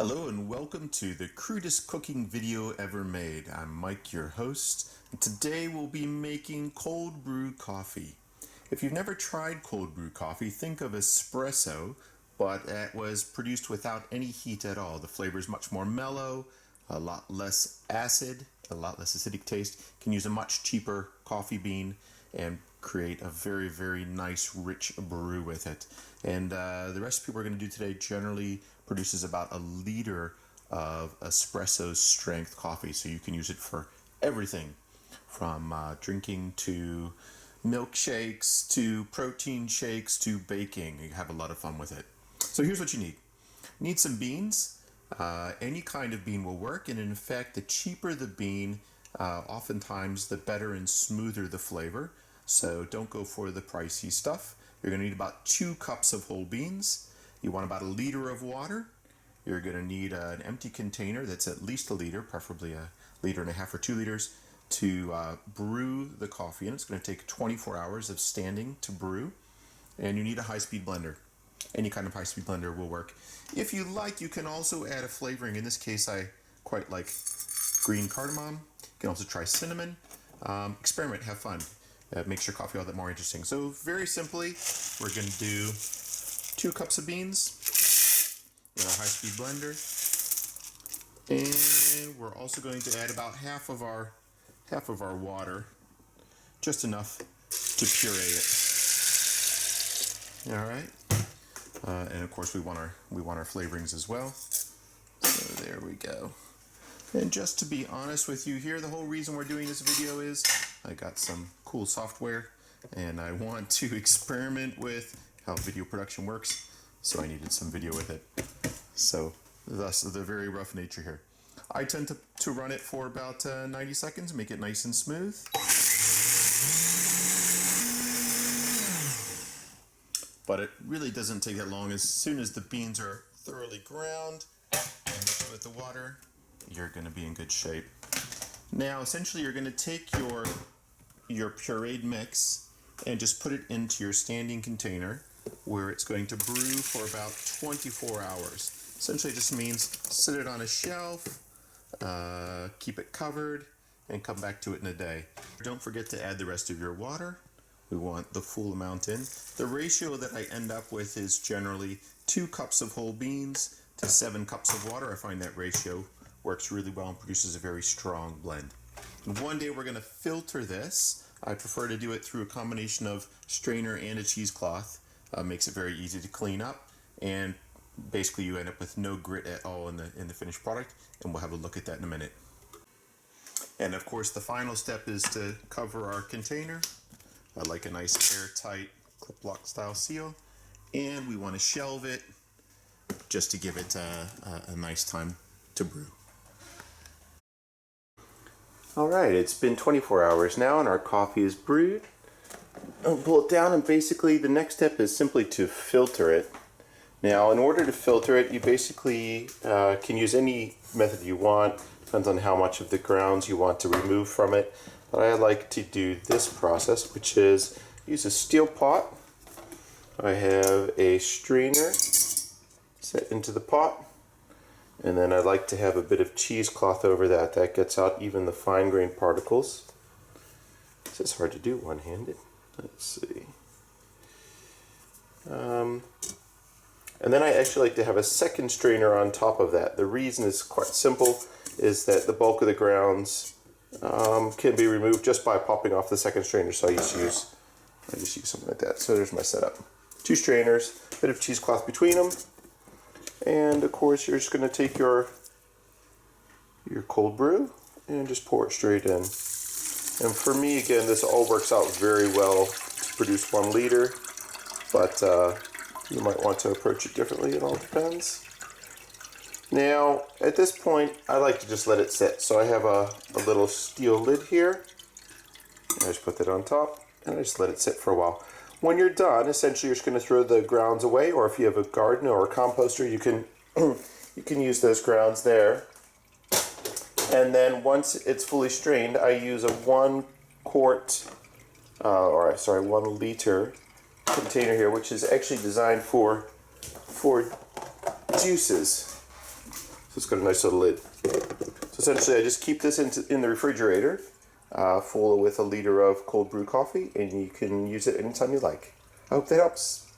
Hello and welcome to the crudest cooking video ever made. I'm Mike, your host, and today we'll be making cold brew coffee. If you've never tried cold brew coffee, think of espresso, but it was produced without any heat at all. The flavor is much more mellow, a lot less acid, a lot less acidic taste. You can use a much cheaper coffee bean and create a very, very nice, rich brew with it. And the recipe we're going to do today generally produces about a liter of espresso strength coffee. So you can use it for everything from drinking to milkshakes to protein shakes to baking. You have a lot of fun with it. So here's what you need. You need some beans. Any kind of bean will work, and in fact, the cheaper the bean, oftentimes the better and smoother the flavor. So don't go for the pricey stuff. You're going to need about 2 cups of whole beans. You want about a liter of water. You're going to need an empty container that's at least a liter, preferably a liter and a half or 2 liters, to brew the coffee. And it's going to take 24 hours of standing to brew. And you need a high-speed blender. Any kind of high-speed blender will work. If you like, you can also add a flavoring. In this case, I quite like green cardamom. You can also try cinnamon. Experiment, have fun. It makes your coffee all that more interesting. So very simply, we're going to do 2 cups of beans in our high-speed blender. And we're also going to add about half of our water, just enough to puree it. All right. And of course we want our flavorings as well. So there we go. And just to be honest with you here, the whole reason we're doing this video is I got some cool software and I want to experiment with how video production works, so I needed some video with it. So thus the very rough nature here. I tend to run it for about 90 seconds, make it nice and smooth. But it really doesn't take that long. As soon as the beans are thoroughly ground and mixed with the water, you're going to be in good shape. Now, essentially, you're going to take your pureed mix and just put it into your standing container where it's going to brew for about 24 hours. Essentially, it just means sit it on a shelf, keep it covered, and come back to it in a day. Don't forget to add the rest of your water. We want the full amount in. The ratio that I end up with is generally 2 cups of whole beans to 7 cups of water. I find that ratio works really well and produces a very strong blend. And one day we're going to filter this. I prefer to do it through a combination of strainer and a cheesecloth. Makes it very easy to clean up, and basically you end up with no grit at all in the finished product, and we'll have a look at that in a minute. And of course the final step is to cover our container. I like a nice airtight clip lock style seal, and we want to shelve it just to give it a nice time to brew. Alright, it's been 24 hours now and our coffee is brewed. I'll pull it down, and basically the next step is simply to filter it. Now, in order to filter it, you basically can use any method you want. Depends on how much of the grounds you want to remove from it. But I like to do this process, which is use a steel pot. I have a strainer set into the pot. And then I like to have a bit of cheesecloth over that. That gets out even the fine-grained particles. This is hard to do one-handed. Let's see. And then I actually like to have a second strainer on top of that. The reason is quite simple, is that the bulk of the grounds can be removed just by popping off the second strainer. So I just use something like that. So there's my setup. 2 strainers, a bit of cheesecloth between them. And of course you're just going to take your cold brew and just pour it straight in. And for me, again, this all works out very well to produce 1 liter, but you might want to approach it differently. It all depends. Now, at this point, I like to just let it sit. So I have a little steel lid here. I just put that on top, and I just let it sit for a while. When you're done, essentially you're just going to throw the grounds away, or if you have a garden or a composter, you can use those grounds there. And then once it's fully strained, I use a 1 liter container here, which is actually designed for juices. it's got a nice little lid. So essentially I just keep this in the refrigerator full with a liter of cold brew coffee, and you can use it anytime you like. I hope that helps.